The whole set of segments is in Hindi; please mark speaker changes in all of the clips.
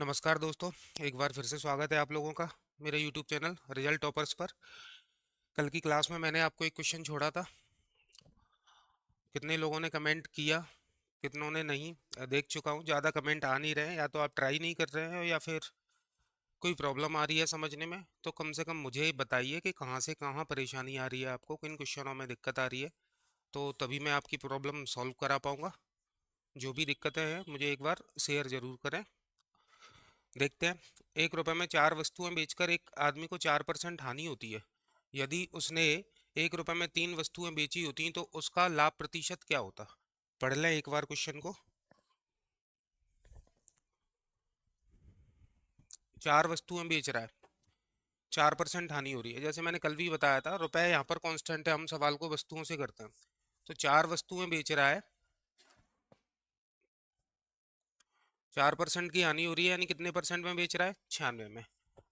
Speaker 1: नमस्कार दोस्तों। एक बार फिर से स्वागत है आप लोगों का मेरे यूट्यूब चैनल रिजल्ट टॉपर्स पर। कल की क्लास में मैंने आपको एक क्वेश्चन छोड़ा था। कितने लोगों ने कमेंट किया, कितनों ने नहीं। देख चुका हूँ, ज़्यादा कमेंट आ नहीं रहे हैं, या तो आप ट्राई नहीं कर रहे हैं या फिर कोई प्रॉब्लम आ रही है समझने में। तो कम से कम मुझे बताइए कि कहाँ से कहाँ परेशानी आ रही है, आपको किन क्वेश्चनों में दिक्कत आ रही है। तो तभी मैं आपकी प्रॉब्लम सॉल्व करा पाऊँगा। जो भी दिक्कतें हैं मुझे एक बार शेयर ज़रूर करें। देखते हैं। 1 रुपए में 4 वस्तुएं बेचकर एक आदमी को 4% हानि होती है। यदि उसने 1 रुपए में 3 वस्तुएं बेची होती तो उसका लाभ प्रतिशत क्या होता। पढ़ लें एक बार क्वेश्चन को। 4 वस्तुएं बेच रहा है, 4% हानि हो रही है। जैसे मैंने कल भी बताया था, रुपए यहाँ पर कांस्टेंट है, हम सवाल को वस्तुओं से करते हैं। तो 4 वस्तुएं बेच रहा है, 4% की हानि हो रही है, यानी कितने परसेंट में बेच रहा है, 96 में।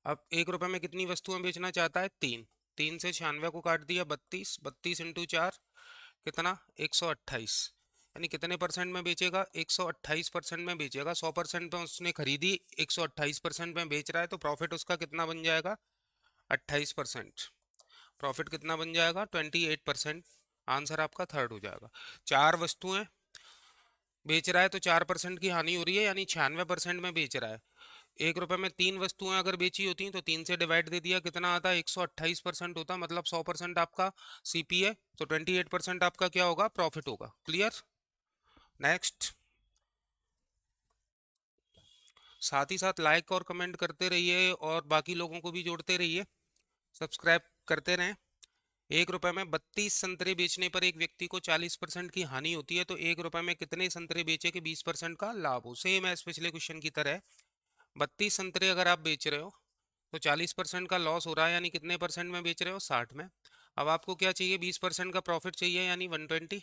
Speaker 1: अब 1 रुपए में कितनी वस्तुएं बेचना चाहता है, 3। 3 से 96 को काट दिया, 32। 32 इंटू 4 कितना, 128। यानी कितने परसेंट में बेचेगा, 128% में बेचेगा। 100% में उसने खरीदी, 128% में बेच रहा है, तो प्रॉफिट उसका कितना बन जाएगा, 28%। प्रॉफिट कितना बन जाएगा, 28%। आंसर आपका थर्ड हो जाएगा। 4 वस्तुएं बेच रहा है तो 4% की हानि हो रही है, यानी 96% में बेच रहा है। 1 रुपए में 3 वस्तुएं अगर बेची होती तो 3 से डिवाइड दे दिया, कितना आता, 128% होता, मतलब 100% आपका सीपी है, तो 28% आपका क्या होगा, प्रॉफिट होगा। क्लियर। नेक्स्ट। साथ ही साथ लाइक और कमेंट करते रहिए और बाकी लोगों को भी जोड़ते रहिए, सब्सक्राइब करते रहें। 1 रुपए में 32 संतरे बेचने पर एक व्यक्ति को 40% की हानि होती है, तो 1 रुपए में कितने संतरे बेचे कि 20% का लाभ हो। सेम है पिछले क्वेश्चन की तरह। 32 संतरे अगर आप बेच रहे हो तो 40% का लॉस हो रहा है, यानी कितने परसेंट में बेच रहे हो, 60 में। अब आपको क्या चाहिए, 20% का प्रॉफिट चाहिए, यानी 120।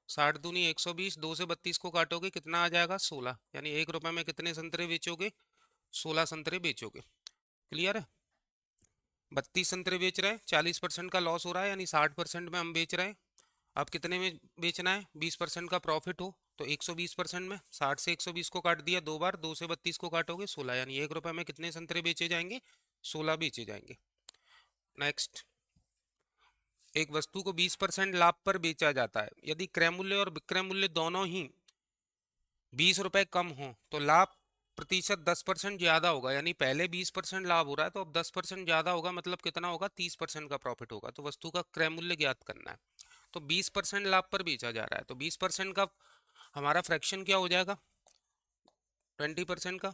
Speaker 1: 60 दूनी 120, 2 से 32 को काटोगे कितना आ जाएगा, 16। यानी 1 रुपए में कितने संतरे बेचोगे, 16 संतरे बेचोगे। क्लियर है। 32 संतरे बेच रहे हैं, 40% का लॉस हो रहा है, यानी 60% में हम बेच रहे हैं। अब कितने में बेचना है, 20% का प्रॉफिट हो तो 120% में। 60 से 120 को काट दिया 2 बार, 2 से 32 को काटोगे 16, यानी 1 रुपए में कितने संतरे बेचे जाएंगे, 16 बेचे जाएंगे। नेक्स्ट। एक वस्तु को 20% लाभ पर बेचा जाता है, यदि क्रय मूल्य और विक्रय मूल्य दोनों ही 20 रुपए कम हो तो लाभ प्रतिशत 10% ज्यादा होगा। यानी पहले 20% लाभ हो रहा है, तो अब 10% ज्यादा होगा, मतलब कितना होगा, 30% का प्रॉफिट होगा। तो वस्तु का क्रय मूल्य ज्ञात करना है। तो 20% लाभ पर बेचा जा रहा है, तो 20% का हमारा फ्रैक्शन क्या हो जाएगा, 20% का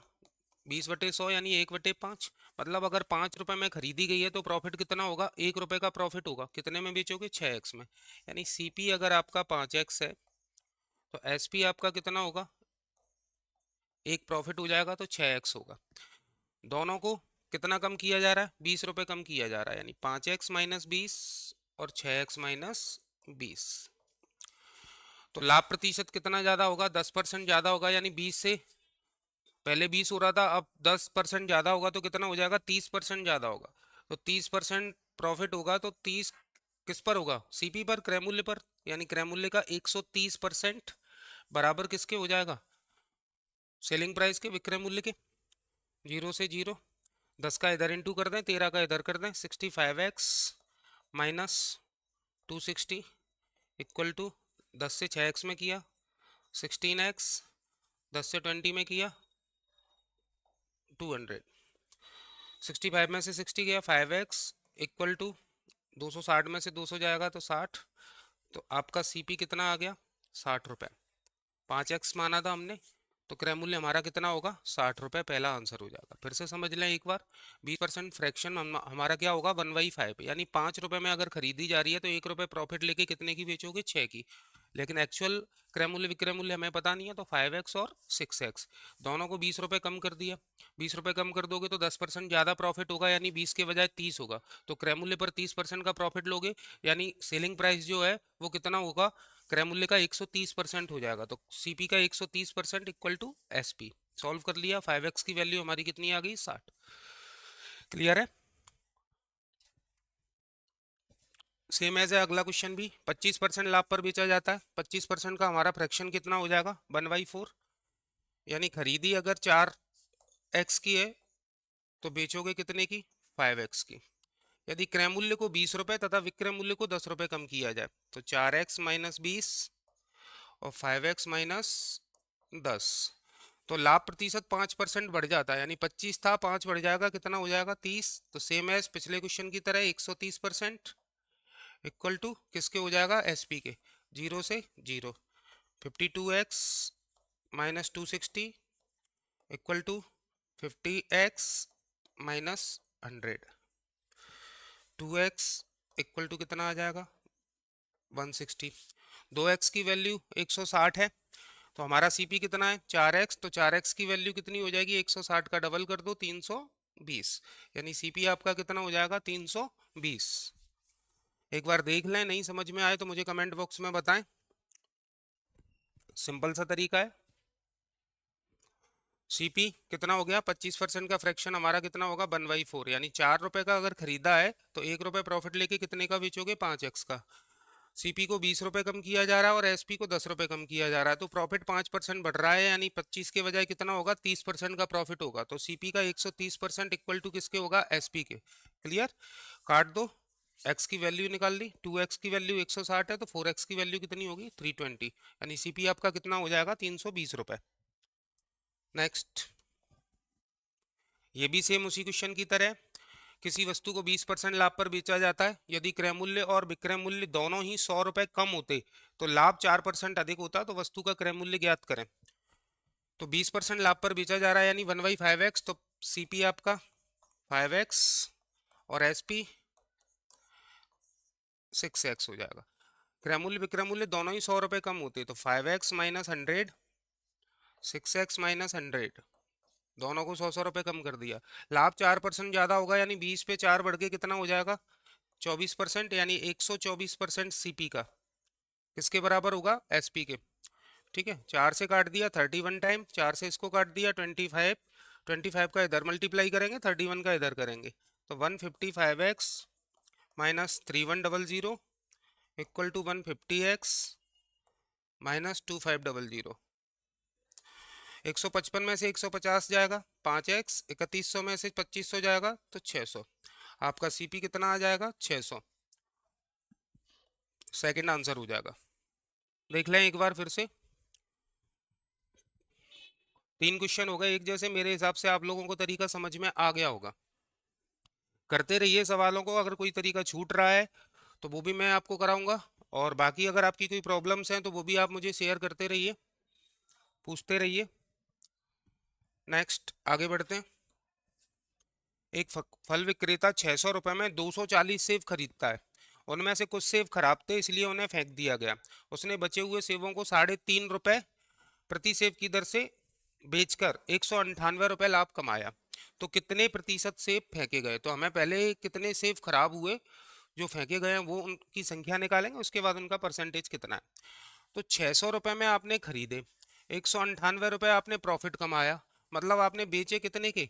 Speaker 1: 20/100, यानी 1/5। मतलब अगर 5 रुपए में खरीदी गई है तो प्रॉफिट कितना होगा, 1 रुपए का प्रॉफिट होगा। कितने में बेचोगे, 6x में। यानी सीपी अगर आपका 5x है तो एसपी आपका कितना होगा, एक प्रॉफिट हो जाएगा तो 6x होगा। दोनों को कितना कम किया जा रहा है, 20 रुपए कम किया जा रहा है, यानी 5x माइनस 20 और 6x माइनस 20। तो लाभ प्रतिशत कितना ज्यादा होगा, 10% ज्यादा होगा, यानी 20 से पहले 20 हो रहा था, अब 10% ज्यादा होगा तो कितना हो जाएगा, 30% ज्यादा होगा। तो 30% प्रॉफिट होगा, तो 30 किस पर होगा, सीपी पर, क्रय मूल्य पर। यानी क्रय मूल्य का 130% बराबर किसके हो जाएगा, सेलिंग प्राइस के, विक्रय मूल्य के। 0 से 0, 10 का इधर इंटू कर दें, 13 का इधर कर दें, 65x माइनस 260 इक्वल टू 10 से 6x में किया 16x, 10 से 20 में किया 200। 65 में से 60 गया, 5x इक्वल टू 260 में से 200 जाएगा तो 60। तो आपका सीपी कितना आ गया, 60 रुपये। 5x माना था हमने, तो क्रय मूल्य हमारा कितना होगा, 60 रुपये। पहला आंसर हो जाएगा। फिर से समझ लें एक बार। 20% फ्रैक्शन हमारा क्या होगा, 1/5, यानी 5 रुपये में अगर खरीदी जा रही है तो 1 रुपये प्रॉफिट लेके कितने की बेचोगे, 6 की। लेकिन एक्चुअल क्रय मूल्य विक्रय मूल्य हमें पता नहीं है, तो 5x और 6x दोनों को 20 रुपये कम कर दिया। 20 रुपये कम कर दोगे तो 10% ज़्यादा प्रॉफिट होगा, यानी 20 के बजाय 30 होगा। तो क्रय मूल्य पर 30% का प्रॉफिट लोगे, यानी सेलिंग प्राइस जो है वो कितना होगा, क्रय मूल्य का 130% हो जाएगा। तो सीपी का 130% इक्वल टू एसपी। सॉल्व कर लिया, 5x की वैल्यू हमारी कितनी आ गई, 60। क्लियर है। सेम एज है अगला क्वेश्चन भी। 25% लाभ पर बेचा जाता है, 25% का हमारा फ्रैक्शन कितना हो जाएगा, 1/4। यानी खरीदी अगर 4 एक्स की है तो बेचोगे कितने की, 5x की। यदि क्रय मूल्य को 20 रुपए तथा विक्रय मूल्य को 10 रुपए कम किया जाए तो 4x माइनस 20 और 5x माइनस 10, तो लाभ प्रतिशत 5% बढ़ जाता है, यानी 25 था 5 बढ़ जाएगा, कितना हो जाएगा 30। तो सेम एज पिछले क्वेश्चन की तरह 130% इक्वल टू किसके हो जाएगा, एसपी के, 0 से 0। 52x minus 260 equal to 50x minus 100। 2x equal to कितना आ जाएगा, 160। 2x की वैल्यू 160 है तो हमारा सीपी कितना है, 4x, तो 4x की वैल्यू कितनी हो जाएगी, 160 का डबल कर दो, 320, यानी सीपी आपका कितना हो जाएगा, 320। एक बार देख लें, नहीं समझ में आए तो मुझे कमेंट बॉक्स में बताएं। सिंपल सा तरीका है। सीपी कितना हो गया, 25% का फ्रैक्शन हमारा कितना होगा, 1/4, यानी 4 रुपए का अगर खरीदा है तो 1 रुपए प्रॉफिट लेके कितने का बेचोगे, 5x का। सीपी को 20 रुपए कम किया जा रहा है और एसपी को 10 रुपए कम किया जा रहा है, तो प्रॉफिट 5% बढ़ रहा है, यानी 25 के बजाय कितना होगा, 30% का प्रॉफिट होगा। तो सीपी का 130% इक्वल टू किसके होगा, एसपी के। क्लियर, काट दो, एक्स की वैल्यू निकाल ली, 2x की वैल्यू 160 है तो 4x की वैल्यू कितनी होगी, 320, यानी सीपी आपका कितना हो जाएगा, 320 रुपए। नेक्स्ट, ये भी सेम उसी क्वेश्चन की तरह, किसी वस्तु को 20% लाभ पर बेचा जाता है, यदि क्रय मूल्य और विक्रय मूल्य दोनों ही 100 रुपए कम होते तो लाभ 4% अधिक होता, तो वस्तु का क्रय मूल्य ज्ञात करें। तो 20% लाभ पर बेचा जा रहा है यानी 1/5x, तो सीपी आपका 5x और एसपी 6x हो जाएगा। क्रय मूल्य विक्रय मूल्य दोनों ही 100 रुपए कम होते तो 5x माइनस 100, 6x माइनस 100, दोनों को 100 रुपए कम कर दिया। लाभ 4% ज्यादा होगा, यानी 20 पे 4 बढ़ के कितना हो जाएगा, 24%, यानी 124% सीपी का किसके बराबर होगा, एसपी के। ठीक है, 4 से काट दिया 31 टाइम, 4 से इसको काट दिया 25, 25 का इधर मल्टीप्लाई करेंगे, 31 का इधर करेंगे, तो 155x minus 3100 equal to 150x minus 2500। 155 में से 150 जाएगा, 5x, 3100 में से 2500 जाएगा तो 600। आपका सीपी कितना आ जाएगा, 600। सेकंड आंसर हो जाएगा। देख लें एक बार फिर से, 3 क्वेश्चन हो गए एक जैसे, मेरे हिसाब से आप लोगों को तरीका समझ में आ गया होगा। करते रहिए सवालों को, अगर कोई तरीका छूट रहा है तो वो भी मैं आपको कराऊंगा, और बाकी अगर आपकी कोई प्रॉब्लम्स हैं तो वो भी आप मुझे शेयर करते रहिए, पूछते रहिए। नेक्स्ट आगे बढ़ते हैं। एक फल विक्रेता 600 रुपए में 240 सेब खरीदता है, उनमें से कुछ सेब खराब थे इसलिए उन्हें फेंक दिया गया। उसने बचे हुए सेबों को 3.5 रुपए प्रति सेब की दर से बेचकर 198 रुपए लाभ कमाया, तो कितने प्रतिशत सेब फेंके गए। तो हमें पहले कितने सेब खराब हुए जो फेंके गए हैं वो उनकी संख्या निकालेंगे, उसके बाद उनका परसेंटेज कितना है। तो 600 रुपए में आपने खरीदे, 198 रुपए आपने प्रॉफिट कमाया, मतलब आपने बेचे कितने के,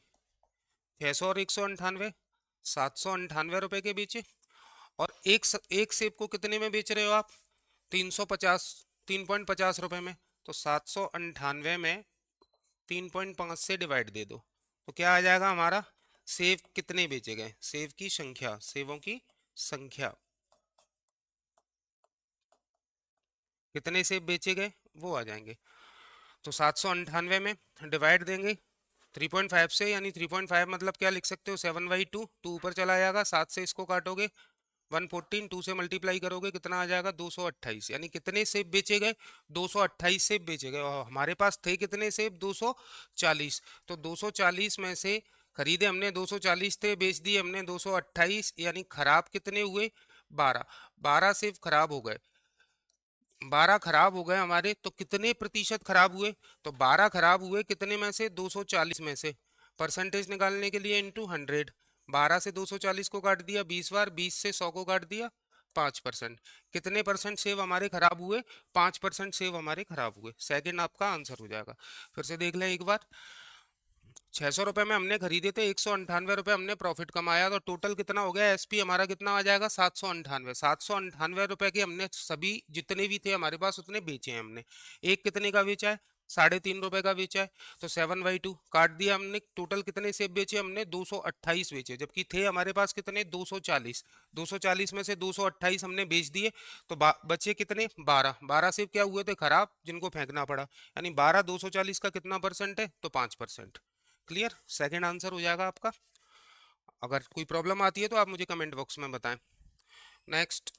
Speaker 1: 600 और 198, 798 रुपए के बेचे। और एक सेब को कितने में बेच रहे हो आप, 350, 3.50 रुपए में। तो 798 में 3.5 से डिवाइड दे दो तो क्या आ जाएगा हमारा, सेब कितने बेचे गए, सेब की संख्या, सेबों की संख्या, कितने सेब बेचे गए वो आ जाएंगे। तो 798 में डिवाइड देंगे 3.5 से, यानी 3.5 मतलब क्या लिख सकते हो, 7/2, 2 ऊपर चला जाएगा, 7 से इसको काटोगे 114, 2 से मल्टीप्लाई करोगे कितना आ जाएगा, 228, यानी कितने सेब बेचे गए, 228 सेब बेचे गए। और हमारे पास थे कितने सेब, 240, तो 240 में से खरीदे हमने 240 थे, बेच दिए हमने 228, यानी खराब कितने हुए, 12। 12 सेब खराब हो गए, 12 खराब हो गए हमारे, तो कितने प्रतिशत खराब हुए, तो 12 खराब हुए कितने में से, 240 में से। परसेंटेज निकालने के लिए इंटू 100, 12 से 240 को काट दिया 20 बार, 20 से 100 को काट दिया 5%। कितने परसेंट सेव हमारे खराब हुए, 5% सेव हमारे खराब हुए। सेकंड आपका आंसर हो जाएगा। फिर से देख लें एक बार, 600 रुपए में हमने खरीदे थे, 198 रुपए हमने प्रॉफिट कमाया, तो टोटल कितना हो गया, एसपी हमारा कितना आ जाएगा, 798। 798 रुपए के हमने सभी जितने भी थे हमारे पास उतने बेचे हैं हमने। एक कितने का बेचा है, ₹3.5 का बेचा है, तो 7/2 काट दिया हमने। टोटल कितने सेब बेचे हमने? 228 बेचे, जबकि थे हमारे पास कितने? 240। 240 में से 228 हमने बेच दिए, तो बचे कितने? 12। 12 सेब क्या हुए थे? खराब, जिनको फेंकना पड़ा। यानी 12 240 का कितना परसेंट है? तो 5%। क्लियर? सेकेंड आंसर हो जाएगा आपका। अगर कोई प्रॉब्लम आती है तो आप मुझे कमेंट बॉक्स में बताएं। नेक्स्ट,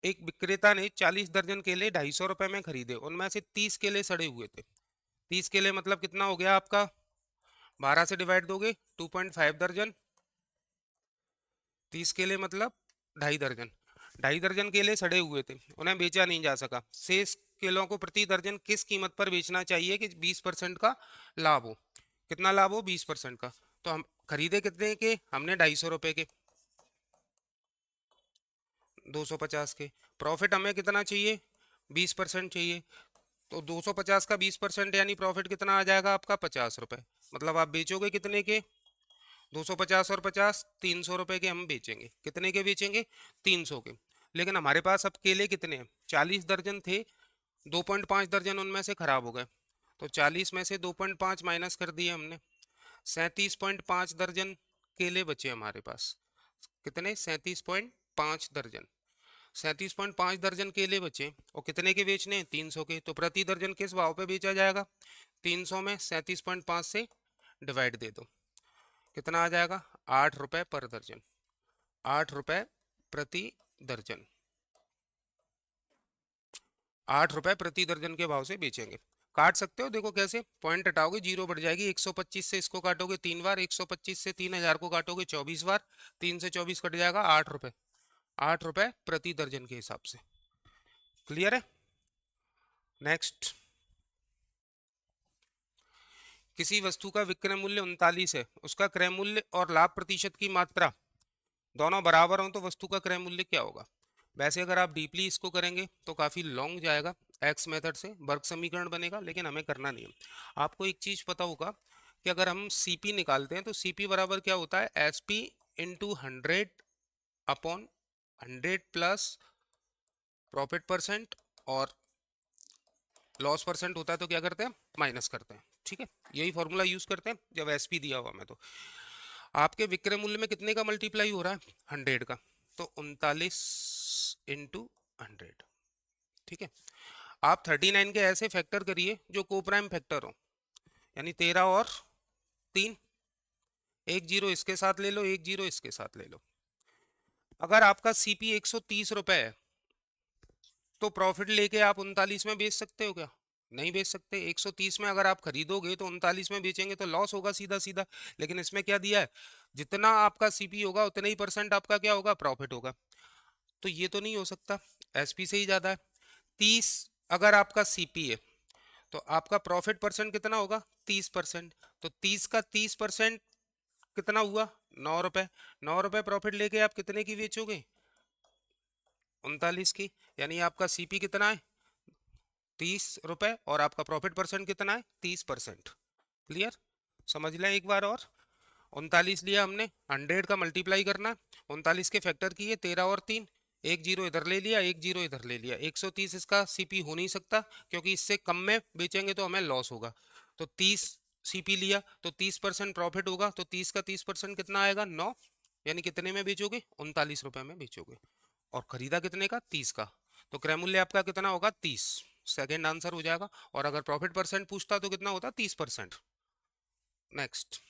Speaker 1: एक विक्रेता ने 40 दर्जन केले ₹250 में खरीदे, उनमें से 30 केले सड़े हुए थे। 30 केले मतलब कितना हो गया आपका? 12 से डिवाइड दोगे, 2.5 दर्जन। 30 केले मतलब 2.5 दर्जन। 2.5 दर्जन केले सड़े हुए थे, उन्हें बेचा नहीं जा सका। शेष केलों को प्रति दर्जन किस कीमत पर बेचना चाहिए कि 20% का लाभ हो? कितना लाभ हो? 20% का। तो हम खरीदे कितने के हमने? ₹250 के। 250 के। प्रॉफिट हमें कितना चाहिए? 20% चाहिए। तो 250 का 20% यानी प्रॉफिट कितना आ जाएगा आपका? ₹50। मतलब आप बेचोगे कितने के? 250 और 50, ₹300 के हम बेचेंगे। कितने के बेचेंगे? 300 के। लेकिन हमारे पास अब केले कितने हैं? 40 दर्जन थे, 2.5 दर्जन उनमें से खराब हो गए। तो 40 में से 2.5 माइनस कर दिए हमने। 37.5 दर्जन केले बचे हमारे पास। कितने? 37.5 दर्जन। 37.5 दर्जन केले बचे, और कितने के बेचने हैं? 300 के। तो प्रति दर्जन किस भाव पे बेचा जाएगा? 300 में 37.5 से डिवाइड दे दो, कितना आ जाएगा? ₹8 पर दर्जन। ₹8 प्रति दर्जन। ₹8 प्रति दर्जन के भाव से बेचेंगे। काट सकते हो, देखो कैसे। पॉइंट हटाओगे, जीरो बढ़ जाएगी। 125 से इसको काटोगे 3 बार, 125 से 3000 को काटोगे 24 बार, 3 से 24 कट जाएगा। ₹8। ₹8 प्रति दर्जन के हिसाब से। क्लियर है? नेक्स्ट, किसी वस्तु का विक्रय मूल्य 39 है, उसका क्रय मूल्य और लाभ प्रतिशत की मात्रा दोनों बराबर हों, तो वस्तु का क्रय मूल्य क्या होगा? वैसे अगर आप डीपली इसको करेंगे तो काफी लॉन्ग जाएगा। एक्स मेथड से वर्ग समीकरण बनेगा, लेकिन हमें करना नहीं है। आपको एक चीज पता होगा कि अगर हम सीपी निकालते हैं तो सीपी बराबर क्या होता है? SP into 100/100 plus profit percent, और लॉस परसेंट होता है तो क्या करते हैं? माइनस करते हैं। ठीक है, यही फॉर्मूला यूज करते हैं जब एसपी दिया हुआ हमें। तो आपके विक्रय मूल्य में कितने का मल्टीप्लाई हो रहा है? 100 का। तो 39 इंटू 100। ठीक है, आप 39 के ऐसे फैक्टर करिए जो कोप्राइम फैक्टर हो, यानी 13 और 3। एक जीरो इसके साथ ले लो, एक जीरो इसके साथ ले लो। अगर आपका सीपी 130 रुपए है, तो प्रॉफिट लेके आप 39 में बेच सकते हो क्या? नहीं बेच सकते। 130 में अगर आप खरीदोगे तो 39 में बेचेंगे तो लॉस होगा सीधा सीधा। लेकिन इसमें क्या दिया है? जितना आपका सीपी होगा उतने ही परसेंट आपका क्या होगा? प्रॉफिट होगा। तो ये तो नहीं हो सकता, एसपी से ही ज्यादा है। 30 अगर आपका सीपी है, तो आपका प्रॉफिट परसेंट कितना होगा? 30%। तो 30 का 30% कितना हुआ? ₹9। ₹9 प्रॉफिट लेके आप कितने की बेचोगे? 39 की। यानी आपका सीपी कितना है? ₹30, और आपका प्रॉफिट परसेंट कितना है? 30%। क्लियर? समझ लें एक बार और। 39 लिया हमने, 100 का मल्टीप्लाई करना, 39 के फैक्टर किए 13 और 3, एक जीरो इधर ले लिया, एक जीरो इधर ले लिया। 130 इसका सीपी हो नहीं सकता, क्योंकि इससे कम में बेचेंगे तो हमें लॉस होगा। तो 30 सीपी लिया तो 30% प्रॉफिट होगा, तो 30 का 30% कितना आएगा? 9। यानी कितने में बेचोगे? ₹39 में बेचोगे। और खरीदा कितने का? 30 का। तो क्रय मूल्य आपका कितना होगा? 30। सेकेंड आंसर हो जाएगा। और अगर प्रॉफिट परसेंट पूछता तो कितना होता? 30%। नेक्स्ट,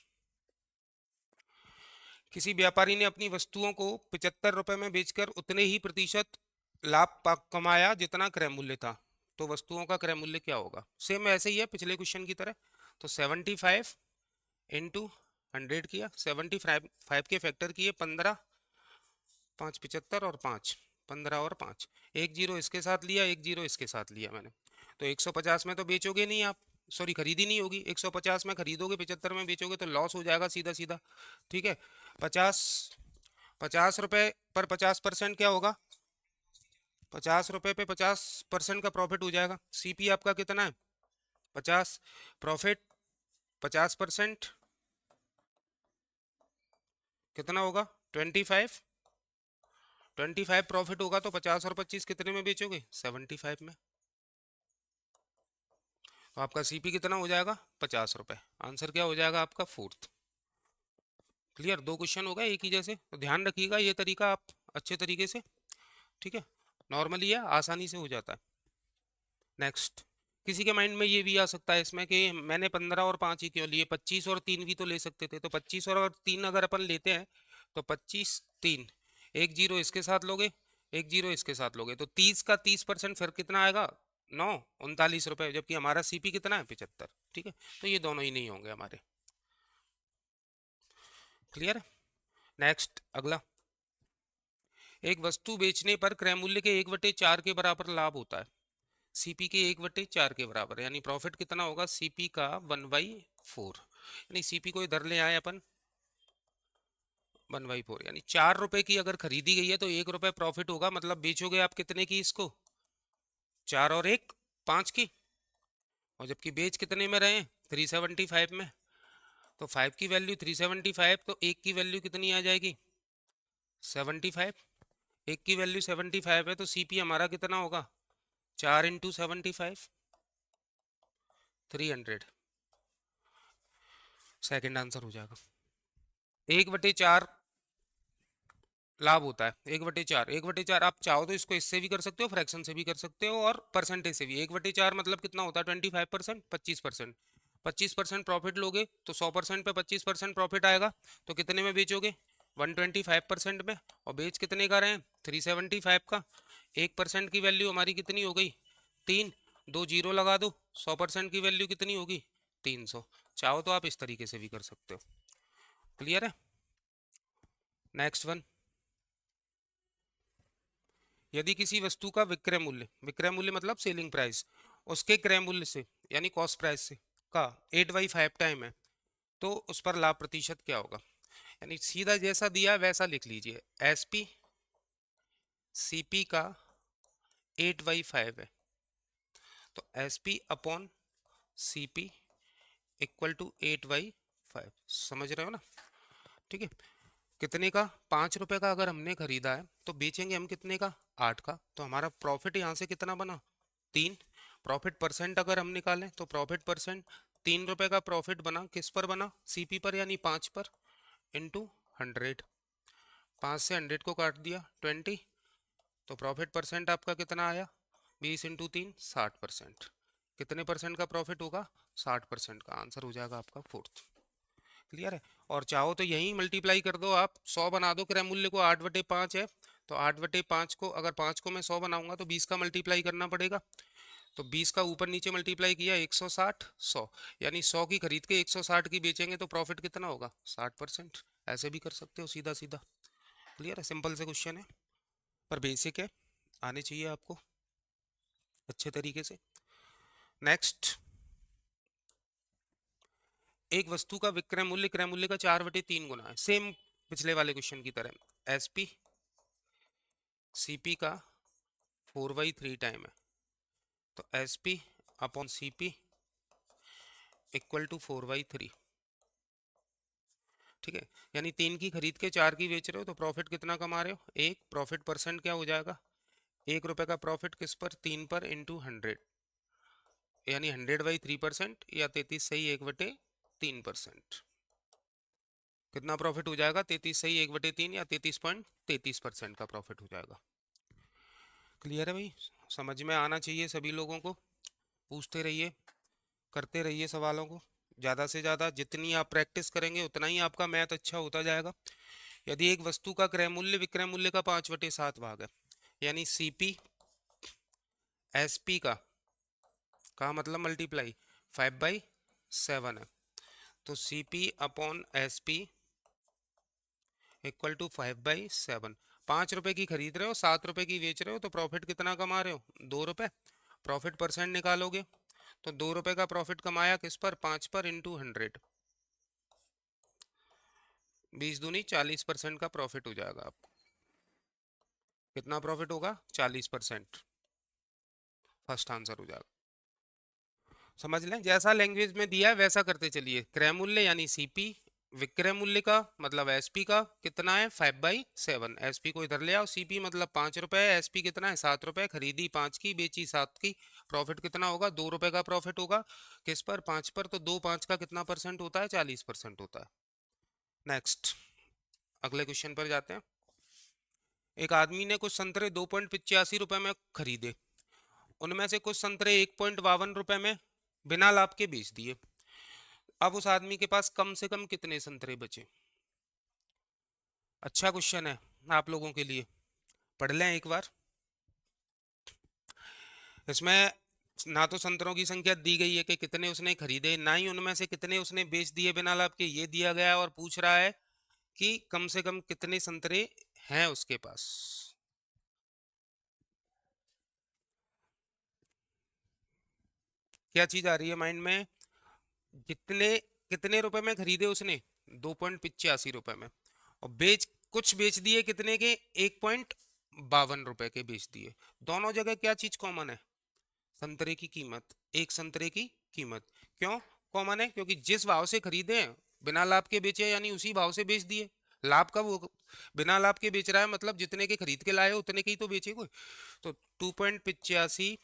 Speaker 1: किसी व्यापारी ने अपनी वस्तुओं को ₹75 में बेचकर उतने ही प्रतिशत लाभ कमाया जितना क्रय मूल्य था। तो वस्तुओं का क्रय मूल्य क्या होगा? सेम ऐसे ही है पिछले क्वेश्चन की तरह। तो 75 इंटू 100 किया, 75 के फैक्टर किए 15, 5 75 और 5, 15 और 5। एक जीरो इसके साथ लिया, एक जीरो इसके साथ लिया मैंने। तो 150 में तो बेचोगे नहीं आप, सॉरी खरीदी नहीं होगी। 150 में खरीदोगे, 75 में बेचोगे तो लॉस हो जाएगा सीधा सीधा। ठीक है, 50 ₹50 पर 50% क्या होगा? ₹50 पे 50% का प्रॉफिट हो जाएगा। सीपी आपका कितना है? 50। प्रॉफिट 50% कितना होगा? 25। 25 प्रॉफिट होगा, तो 50 और 25 कितने में बेचोगे? 75 में। तो आपका सीपी कितना हो जाएगा? 50 रुपये। आंसर क्या हो जाएगा आपका? फोर्थ। क्लियर? दो क्वेश्चन हो गए एक ही जैसे, तो ध्यान रखिएगा ये तरीका आप अच्छे तरीके से। ठीक है, नॉर्मली है, आसानी से हो जाता है। नेक्स्ट, किसी के माइंड में ये भी आ सकता है इसमें कि मैंने 15 और 5 ही क्यों लिए, 25 और 3 भी तो ले सकते थे। तो 25 और 3 अगर अपन लेते हैं तो 25 3, एक जीरो इसके साथ लोगे, एक जीरो इसके साथ लोगे, तो 30 का 30% फिर कितना आएगा? 9, 39 रुपये, जबकि हमारा सीपी कितना है? 75। ठीक है, तो ये दोनों ही नहीं होंगे हमारे। क्लियर? नेक्स्ट, अगला, एक वस्तु बेचने पर क्रय मूल्य के 1/4 के बराबर लाभ होता है। सीपी के 1/4 के बराबर, यानी प्रॉफिट कितना होगा? सीपी का 1/4, यानी सीपी को इधर ले आए अपन 1/4, यानी 4 रुपए की अगर खरीदी गई है तो 1 रुपए प्रॉफिट होगा। मतलब बेचोगे आप कितने की इसको? 4 और 1 5 की। और जबकि बेच कितने में रहे? 375 में। तो 5 की वैल्यू 375, तो एक की वैल्यू कितनी आ जाएगी? 75। एक की वैल्यू 75 है, तो सीपी हमारा कितना होगा? 4 × 75, 300। सेकंड आंसर हो जाएगा। 1/4 लाभ होता है। 1/4, 1/4 आप चाहो तो इसको इससे भी कर सकते हो, फ्रैक्शन से भी कर सकते हो, और परसेंटेज से भी। 1/4 मतलब कितना होता है? 25%, 25%। 25% प्रॉफिट लोगे तो 100% पे 25% प्रॉफिट आएगा, तो कितने में बेचोगे? 125% में। और बेच कितने का रहे हैं? 375 का। 1% की वैल्यू हमारी कितनी हो गई? 3, दो जीरो लगा दो, 100% की वैल्यू कितनी होगी? 300। चाहो तो आप इस तरीके से भी कर सकते हो। क्लियर है? नेक्स्ट वन, यदि किसी वस्तु का विक्रय मूल्य मतलब सेलिंग प्राइस, उसके क्रय मूल्य से यानी कॉस्ट प्राइस से का 8/5 टाइम है, तो उस पर लाभ प्रतिशत क्या होगा? यानी सीधा जैसा दिया है वैसा लिख लीजिए। एसपी सीपी का 8/5 है, तो SP upon CP equal to 8/5। समझ रहे हो ना? ठीक है, कितने का? 5 रुपए का अगर हमने खरीदा है तो बेचेंगे हम कितने का? 8 का। तो हमारा प्रॉफिट यहाँ से कितना बना? 3। प्रॉफिट परसेंट अगर हम निकालें तो प्रॉफिट परसेंट 3 रुपए का प्रॉफिट बना, किस पर बना? सीपी पर, यानी 5 पर, इंटू 100। 5 से 100 को काट दिया 20, तो प्रॉफिट परसेंट आपका कितना आया? 20 × 3 60%। कितने परसेंट का प्रॉफिट होगा? 60% का। आंसर हो जाएगा आपका फोर्थ। क्लियर है? और चाहो तो यही मल्टीप्लाई कर दो आप, 100 बना दो। क्रय मूल्य को 8/5 है, तो 8/5 को अगर 5 को मैं 100 बनाऊंगा तो 20 का मल्टीप्लाई करना पड़ेगा। तो 20 का ऊपर नीचे मल्टीप्लाई किया, 160 100, यानी 100 की खरीद के 160 की बेचेंगे तो प्रॉफिट कितना होगा? 60%। ऐसे भी कर सकते हो सीधा सीधा। क्लियर है? सिंपल से क्वेश्चन है, पर बेसिक है, आने चाहिए आपको अच्छे तरीके से। नेक्स्ट, एक वस्तु का विक्रय मूल्य क्रय मूल्य का 4/3 गुना है, सेम पिछले वाले क्वेश्चन की तरह। एसपी सीपी का 4/3 टाइम है, तो SP upon CP equal to 4/3। ठीक है, यानी 3 की खरीद के 4 की बेच रहे हो, तो प्रॉफिट कितना कमा रहे हो? एक। प्रॉफिट परसेंट क्या हो जाएगा? 1 रुपए का प्रॉफिट किस पर? 3 पर, इंटू 100, यानी 100/3%, या 33 सही 1/3%। कितना प्रॉफिट हो जाएगा? 33 सही 1/3, या 33.33% का प्रॉफिट हो जाएगा। क्लियर है भाई? समझ में आना चाहिए सभी लोगों को। पूछते रहिए, करते रहिए सवालों को। ज़्यादा से ज़्यादा जितनी आप प्रैक्टिस करेंगे उतना ही आपका मैथ अच्छा होता जाएगा। यदि एक वस्तु का क्रय मूल्य विक्रय मूल्य का 5/7 भाग है, यानी सीपी एसपी का मतलब मल्टीप्लाई 5/7 है, तो CP upon SP equal to 5/7। 5 रुपए की खरीद रहे हो, 7 रुपए की बेच रहे हो, तो प्रॉफिट कितना कमा रहे हो? 2 रुपए। प्रॉफिट परसेंट निकालोगे तो 2 रुपए का प्रॉफिट कमाया किस पर? 5 पर, इंटू 100। 20 दूनी 40% का प्रॉफिट हो जाएगा आपको। कितना प्रॉफिट होगा? 40%। फर्स्ट आंसर हो जाएगा। समझ लें, जैसा लैंग्वेज में दिया है वैसा करते चलिए। क्रय मूल्य यानी सीपी, विक्रय मूल्य का मतलब एसपी का कितना है? 5/7। एसपी को इधर ले आओ, सीपी मतलब 5 रुपए है, एसपी कितना है? 7 रुपए। खरीदी 5 की, बेची 7 की, प्रॉफिट कितना होगा, 2 रुपए का प्रॉफिट होगा किस पर, 5 पर, तो 2 5 का कितना परसेंट होता है, 40% होता है। नेक्स्ट अगले क्वेश्चन पर जाते हैं। एक आदमी ने कुछ संतरे 2.85 रुपए में खरीदे, उनमें से कुछ संतरे 1.52 रुपए में बिना लाभ के बेच दिए। अब उस आदमी के पास कम से कम कितने संतरे बचे? अच्छा क्वेश्चन है आप लोगों के लिए, पढ़ लें एक बार। इसमें ना तो संतरों की संख्या दी गई है कि कितने उसने खरीदे, ना ही उनमें से कितने उसने बेच दिए बिना लाभ के, ये दिया गया है। और पूछ रहा है कि कम से कम कितने संतरे हैं उसके पास। क्या चीज आ रही है माइंड में? कितने कितने रुपए में खरीदे उसने, 2.85 रुपए में, और कुछ बेच दिए कितने के, 1.52 रुपए के बेच दिए। दोनों जगह क्या चीज कॉमन है? संतरे की कीमत, एक संतरे की कीमत। क्यों कॉमन है? क्योंकि जिस भाव से खरीदे हैं बिना लाभ के बेचे, यानी उसी भाव से बेच दिए। लाभ का वो बिना लाभ के बेच रहा है, मतलब जितने के खरीद के लाए उतने के ही तो बेचे कोई। तो 2.85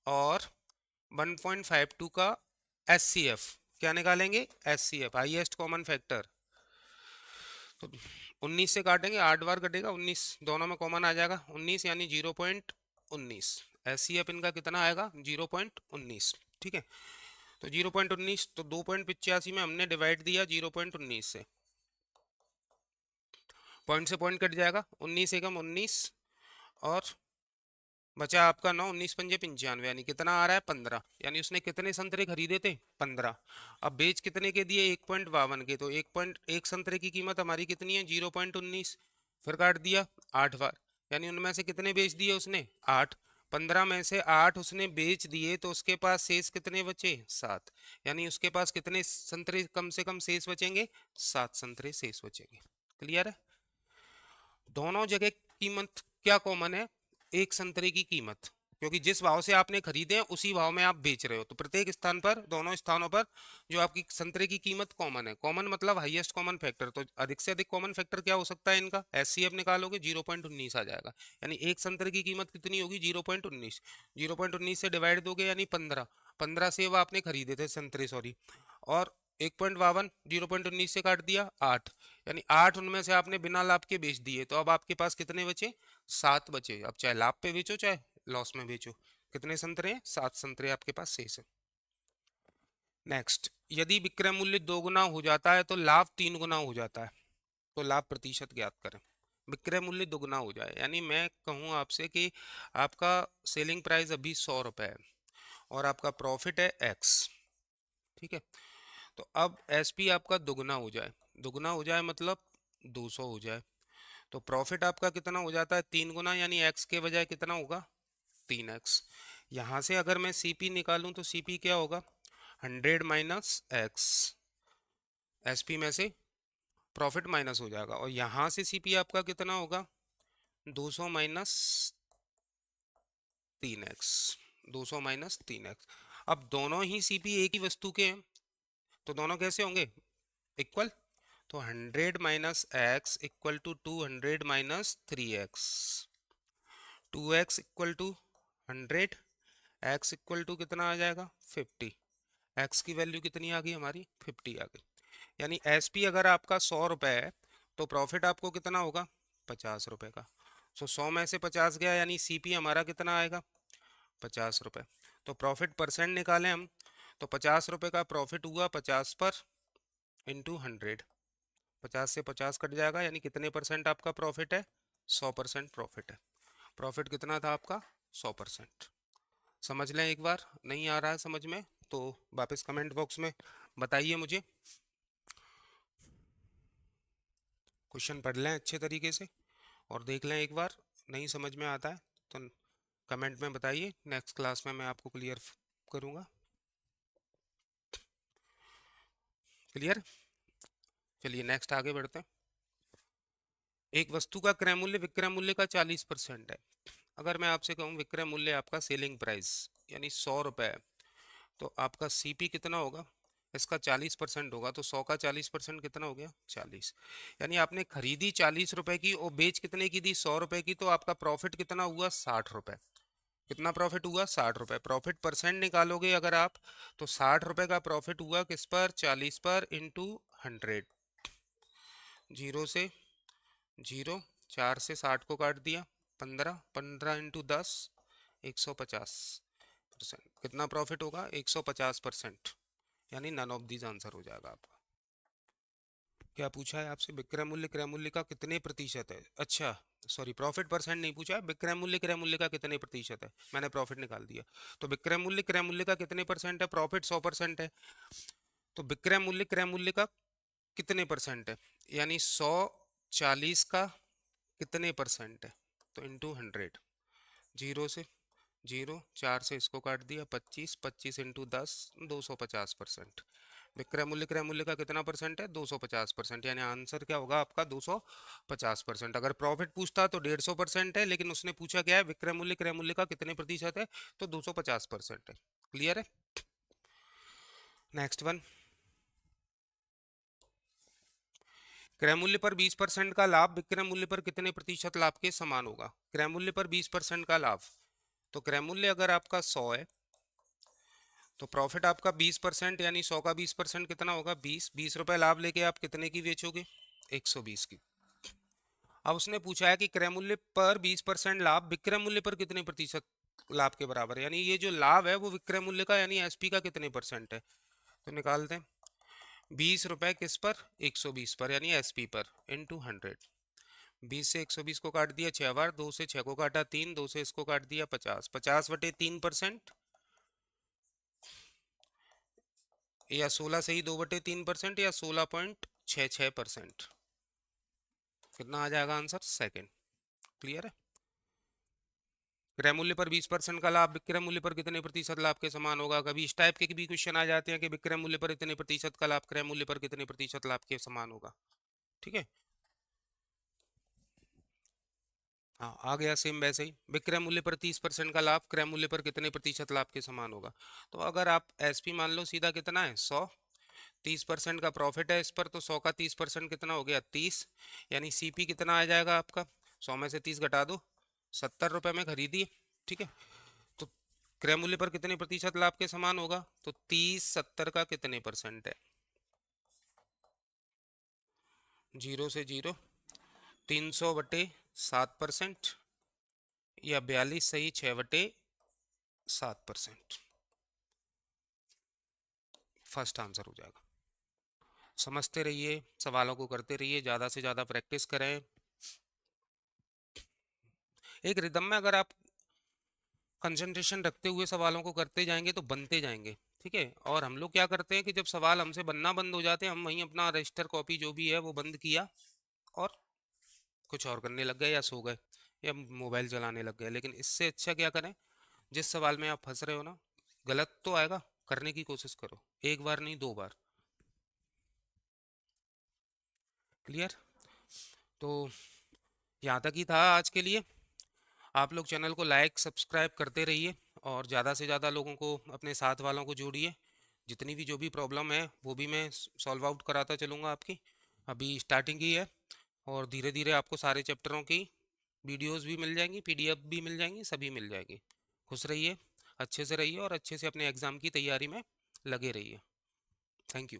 Speaker 1: और 1.52 का एचसीएफ क्या निकालेंगे? HCF highest common factor. तो 19 से काटेंगे, 8 बार कटेगा, 19 दोनों में कॉमन आ जाएगा, 19 यानी 0.19। एचसीएफ इनका कितना आएगा? 0.19। ठीक है, तो 0.19, तो 2.85 में हमने डिवाइड दिया 0.19 से, पॉइंट से पॉइंट कट जाएगा, 19 एकम 19, और बचा आपका 9, 19 पंजे 95, यानी कितना आ रहा है? 15। यानी उसने कितने संतरे खरीदे थे? 15। अब बेच कितने के दिए? 1.52 के, तो 1 संतरे की कीमत हमारी कितनी है? 0.19। फिर काट दिया 8 बार, यानी उनमें से कितने बेच दिए उसने? 8। 15 में से 8 उसने बेच दिए, तो उसके पास शेष कितने बचे? 7। यानी उसके पास कितने संतरे कम से कम शेष बचेंगे? 7 संतरे शेष बचेंगे। क्लियर है? दोनों जगह कीमत क्या कॉमन है? एक संतरे की कीमत, क्योंकि जिस भाव से आपने खरीदे हैं उसी भाव में आप बेच रहे हो, तो प्रत्येक स्थान पर, दोनों स्थानों पर जो आपकी संतरे की कीमत कॉमन है। कॉमन मतलब हाईएस्ट कॉमन फैक्टर, तो अधिक से अधिक कॉमन फैक्टर क्या हो सकता है इनका? एचसीएफ निकालोगे 0.19 आ जाएगा। यानी एक संतरे की कीमत कितनी होगी? 0.19। 0.19 से डिवाइड दोगे यानी 15। 15 से वो आपने खरीदे थे संतरे, सॉरी, और 1.52, 0.19 से काट दिया 8, यानी 8 उनमें से आपने बिना लाभ के बेच दिए। तो अब आपके पास कितने बचे? 7 बचे। अब चाहे लाभ पे बेचो चाहे लॉस में बेचो, कितने संतरे हैं? 7 संतरे आपके पास शेष है। नेक्स्ट, यदि विक्रय मूल्य 2 गुना हो जाता है तो लाभ 3 गुना हो जाता है, तो लाभ प्रतिशत ज्ञात करें। विक्रय मूल्य दोगुना हो जाए, यानी मैं कहूँ आपसे कि आपका सेलिंग प्राइस अभी 100 रुपए है और आपका प्रॉफिट है एक्स, ठीक है। तो अब एसपी आपका दुगना हो जाए, दुगना हो जाए मतलब 200 हो जाए, तो प्रॉफिट आपका कितना हो जाता है? 3 गुना, यानी एक्स के बजाय कितना होगा? 3x। यहाँ से अगर मैं सीपी निकालूं तो सीपी क्या होगा? 100 माइनस एक्स, एसपी में से प्रॉफिट माइनस हो जाएगा, और यहाँ से सीपी आपका कितना होगा? 200 माइनस 3x, 200 माइनस 3x। अब दोनों ही सीपी एक ही वस्तु के हैं, तो दोनों कैसे होंगे? इक्वल। तो 100 minus X equal to 200 minus 3x, 2x equal to 100, x equal to कितना आ जाएगा? 50। x की वैल्यू कितनी आ गई हमारी? 50 आ गई। यानी एसपी अगर आपका 100 रुपए है तो प्रॉफिट आपको कितना होगा? 50 रुपए का। सो 100 में से 50 गया, यानी सीपी हमारा कितना आएगा? 50 रुपए। तो प्रॉफिट परसेंट निकालें हम, तो 50 रुपए का प्रॉफिट हुआ 50 पर इंटू 100, 50 से 50 कट जाएगा, यानी कितने परसेंट आपका प्रॉफिट है? 100% प्रॉफिट है। प्रॉफिट कितना था आपका? 100%। समझ लें एक बार, नहीं आ रहा है समझ में तो वापस कमेंट बॉक्स में बताइए मुझे। क्वेश्चन पढ़ लें अच्छे तरीके से और देख लें एक बार, नहीं समझ में आता है तो कमेंट में बताइए, नेक्स्ट क्लास में मैं आपको क्लियर करूँगा। क्लियर? चलिए नेक्स्ट आगे बढ़ते हैं। एक वस्तु का क्रय मूल्य विक्रय मूल्य का 40% है। अगर मैं आपसे कहूँ विक्रय मूल्य आपका सेलिंग प्राइस यानी 100 रुपये है, तो आपका सीपी कितना होगा? इसका 40% होगा, तो 100 का 40% कितना हो गया? 40। यानी आपने खरीदी 40 रुपए की और बेच कितने की दी? 100 रुपए की, तो आपका प्रॉफिट कितना हुआ? 60 रुपए। कितना प्रॉफिट हुआ? 60 रुपए। प्रॉफिट परसेंट निकालोगे अगर आप, तो 60 रुपए का प्रॉफिट हुआ किस पर? 40 पर इंटू 100। जीरो से जीरो, 4 से 60 को काट दिया, 15, 15 इंटू 10, 150%। कितना प्रॉफिट होगा? 150%, यानी नन ऑफ दीज आंसर हो जाएगा आपका। क्या पूछा है आपसे? विक्रय मूल्य क्रय मूल्य का कितने प्रतिशत है? अच्छा सॉरी, प्रॉफिट परसेंट नहीं पूछा है, विक्रय मूल्य क्रय मूल्य का कितने प्रतिशत है, मैंने प्रॉफिट निकाल दिया। तो विक्रय मूल्य क्रय मूल्य का कितने परसेंट है? प्रॉफिट 100% है, तो विक्रय मूल्य क्रय मूल्य का कितने परसेंट है, यानी 140 का कितने परसेंट है, तो इंटू 100। जीरो से जीरो, 4 से इसको काट दिया, 25, 25 इंटू 10, 250%। विक्रय मूल्य क्रय मूल्य का कितना परसेंट है? 250%, यानी आंसर क्या होगा आपका? 250%। अगर प्रॉफिट पूछता तो 150% है, लेकिन उसने पूछा क्या है? विक्रय मूल्य क्रय मूल्य का कितने प्रतिशत है, तो 250% है। क्लियर है? नेक्स्ट वन, क्रय मूल्य पर 20% का लाभ विक्रय मूल्य पर कितने प्रतिशत लाभ के समान होगा? क्रय मूल्य पर 20% का लाभ, तो क्रय मूल्य अगर आपका 100 है, तो प्रॉफिट आपका 20%, यानी 100 का 20% कितना होगा? 20। 20 रुपए लाभ लेके आप कितने की बेचोगे? 120 की। अब उसने पूछा है कि क्रय मूल्य पर 20% लाभ विक्रय मूल्य पर कितने प्रतिशत लाभ के बराबर है, यानी ये जो लाभ है वो विक्रय मूल्य का यानी एसपी का कितने परसेंट है, तो निकालते हैं। 20 रुपए किस पर? 120 पर, यानी एसपी पर, इंटू 100। 20 से 120 को काट दिया 6 बार, 2 से 6 को काटा 3, 2 से इसको काट दिया 50, 50/3%, या 16 से ही 2/3%, या 16.66%। कितना आ जाएगा आंसर? सेकंड। क्लियर है? क्रय मूल्य पर 20% का लाभ विक्रय मूल्य पर कितने प्रतिशत लाभ के समान होगा? कभी इस टाइप के भी क्वेश्चन आ जाते हैं कि विक्रय मूल्य पर इतने प्रतिशत का लाभ क्रय मूल्य पर कितने प्रतिशत लाभ के समान होगा। ठीक है, हाँ आ गया सेम वैसे ही। विक्रय मूल्य पर 30% का लाभ क्रय मूल्य पर कितने प्रतिशत लाभ के समान होगा? तो अगर आप एसपी मान लो, सीधा कितना है? 100। 30% का प्रॉफिट है इस पर, तो 100 का 30% कितना हो गया? 30, यानी सीपी कितना आ जाएगा आपका? 100 में से 30 घटा दो, 70 रुपए में खरीदी। ठीक है, तो क्रय मूल्य पर कितने प्रतिशत लाभ के समान होगा? तो 30 70 का कितने परसेंट है? जीरो से जीरो, 300/7%, या 42 सही 6/7%। फर्स्ट आंसर हो जाएगा। समझते रहिए, सवालों को करते रहिए, ज़्यादा से ज़्यादा प्रैक्टिस करें। एक रिदम में अगर आप कंसंट्रेशन रखते हुए सवालों को करते जाएंगे तो बनते जाएंगे। ठीक है, और हम लोग क्या करते हैं कि जब सवाल हमसे बनना बंद हो जाते हैं, हम वहीं अपना रजिस्टर कॉपी जो भी है वो बंद किया और कुछ और करने लग गए, या सो गए, या मोबाइल चलाने लग गए। लेकिन इससे अच्छा क्या करें, जिस सवाल में आप फंस रहे हो ना, गलत तो आएगा, करने की कोशिश करो, एक बार नहीं 2 बार। क्लियर? तो यहाँ तक ही था आज के लिए। आप लोग चैनल को लाइक सब्सक्राइब करते रहिए, और ज़्यादा से ज़्यादा लोगों को, अपने साथ वालों को जोड़िए। जितनी भी जो भी प्रॉब्लम है वो भी मैं सॉल्व आउट कराता चलूँगा आपकी। अभी स्टार्टिंग ही है, और धीरे धीरे आपको सारे चैप्टरों की वीडियोस भी मिल जाएंगी, पीडीएफ भी मिल जाएंगी, सभी मिल जाएंगी। खुश रहिए, अच्छे से रहिए, और अच्छे से अपने एग्ज़ाम की तैयारी में लगे रहिए। Thank you.